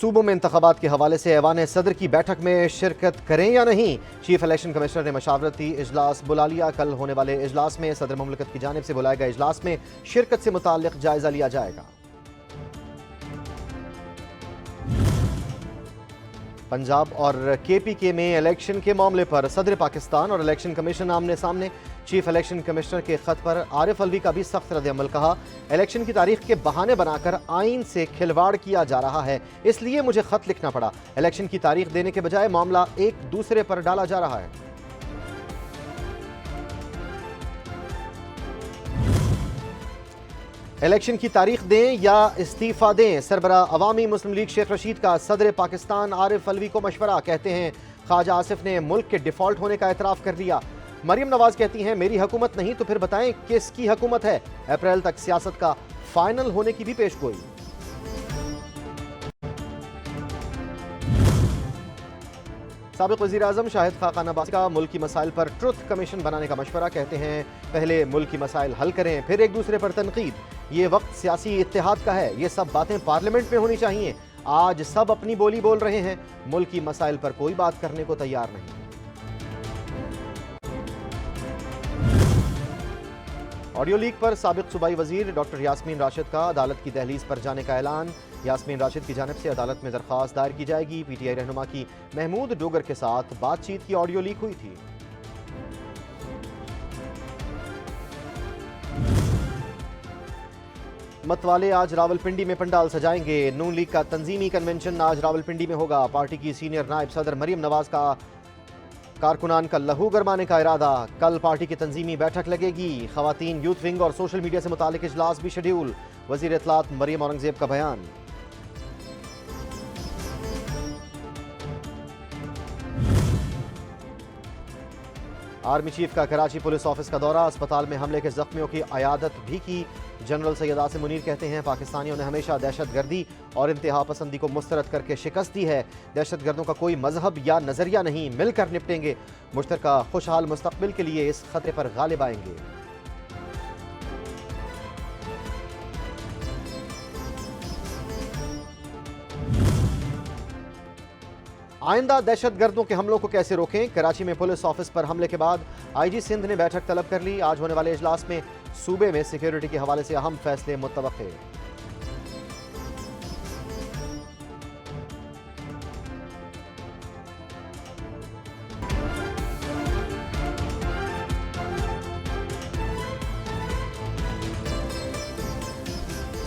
सूबों में इंतखाबात के हवाले से ऐवान सदर की बैठक में शिरकत करें या नहीं, चीफ इलेक्शन कमिश्नर ने मशावरती इजलास बुला लिया। कल होने वाले इजलास में सदर मुमलिकत की जानिब से बुलाए गए इजलास में शिरकत से मुताल्लिक जायजा लिया जाएगा। पंजाब और KPK में इलेक्शन के मामले पर सदर पाकिस्तान और इलेक्शन कमीशन आमने सामने। चीफ इलेक्शन कमिश्नर के खत पर आरिफ अलवी का भी सख्त रद्द-ए-अमल। कहा, इलेक्शन की तारीख के बहाने बनाकर आइन से खिलवाड़ किया जा रहा है, इसलिए मुझे खत लिखना पड़ा। इलेक्शन की तारीख देने के बजाय मामला एक दूसरे पर डाला जा रहा है। इलेक्शन की तारीख दें या इस्तीफा दें, सरबरा अवामी मुस्लिम लीग शेख रशीद का सदर पाकिस्तान आरिफ अलवी को मशवरा। कहते हैं, ख्वाजा आसिफ ने मुल्क के डिफॉल्ट होने का एतराफ़ कर लिया। मरियम नवाज कहती हैं, मेरी हुकूमत नहीं तो फिर बताएं किसकी हुकूमत है। अप्रैल तक सियासत का फाइनल होने की भी पेशगोई। साबिक वज़ीर-ए-आज़म शाहिद खाकान अब्बासी का मुल्की मसाइल पर ट्रुथ कमीशन बनाने का मशवरा। कहते हैं, पहले मुल्की मसाइल हल करें, फिर एक दूसरे पर तनकीद। ये वक्त सियासी इत्तेहाद का है, ये सब बातें पार्लियामेंट में होनी चाहिए। आज सब अपनी बोली बोल रहे हैं, मुल्की मसाइल पर कोई बात करने को तैयार नहीं। ऑडियो लीक पर साबिक सूबाई वजीर डॉक्टर यास्मीन राशिद का अदालत की दहलीज पर जाने का ऐलान। यास्मीन राशिद की जानिब से अदालत में दरख्वास्त दायर की जाएगी। PTI रहनुमा की महमूद डोगर के साथ बातचीत की ऑडियो लीक हुई थी। मतवाले आज रावलपिंडी में पंडाल सजाएंगे। नून लीग का तंजीमी कन्वेंशन आज रावलपिंडी में होगा। पार्टी की सीनियर नायब सदर मरियम नवाज का कारकुनान का लहू गरमाने का इरादा। कल पार्टी की तंजीमी बैठक लगेगी। खवातीन यूथ विंग और सोशल मीडिया से मुतालिक इजलास भी शेड्यूल। वजीर इत्तलात मरियम औरंगजेब का बयान। आर्मी चीफ का कराची पुलिस ऑफिस का दौरा। अस्पताल में हमले के जख्मियों की अयादत भी की। जनरल सैयद आसिम मुनीर कहते हैं, पाकिस्तानियों ने हमेशा दहशतगर्दी और इंतहा पसंदी को मुस्तरद करके शिकस्त दी है। दहशतगर्दों का कोई मजहब या नजरिया नहीं, मिलकर निपटेंगे। मुश्तरका खुशहाल मुस्तकबिल के लिए इस खतरे पर गालिब आएंगे। आइंदा दहशतगर्दों के हमलों को कैसे रोकें, कराची में पुलिस ऑफिस पर हमले के बाद IG सिंध ने बैठक तलब कर ली। आज होने वाले इजलास में सूबे में सिक्योरिटी के हवाले से अहम फैसले मुतवक्के।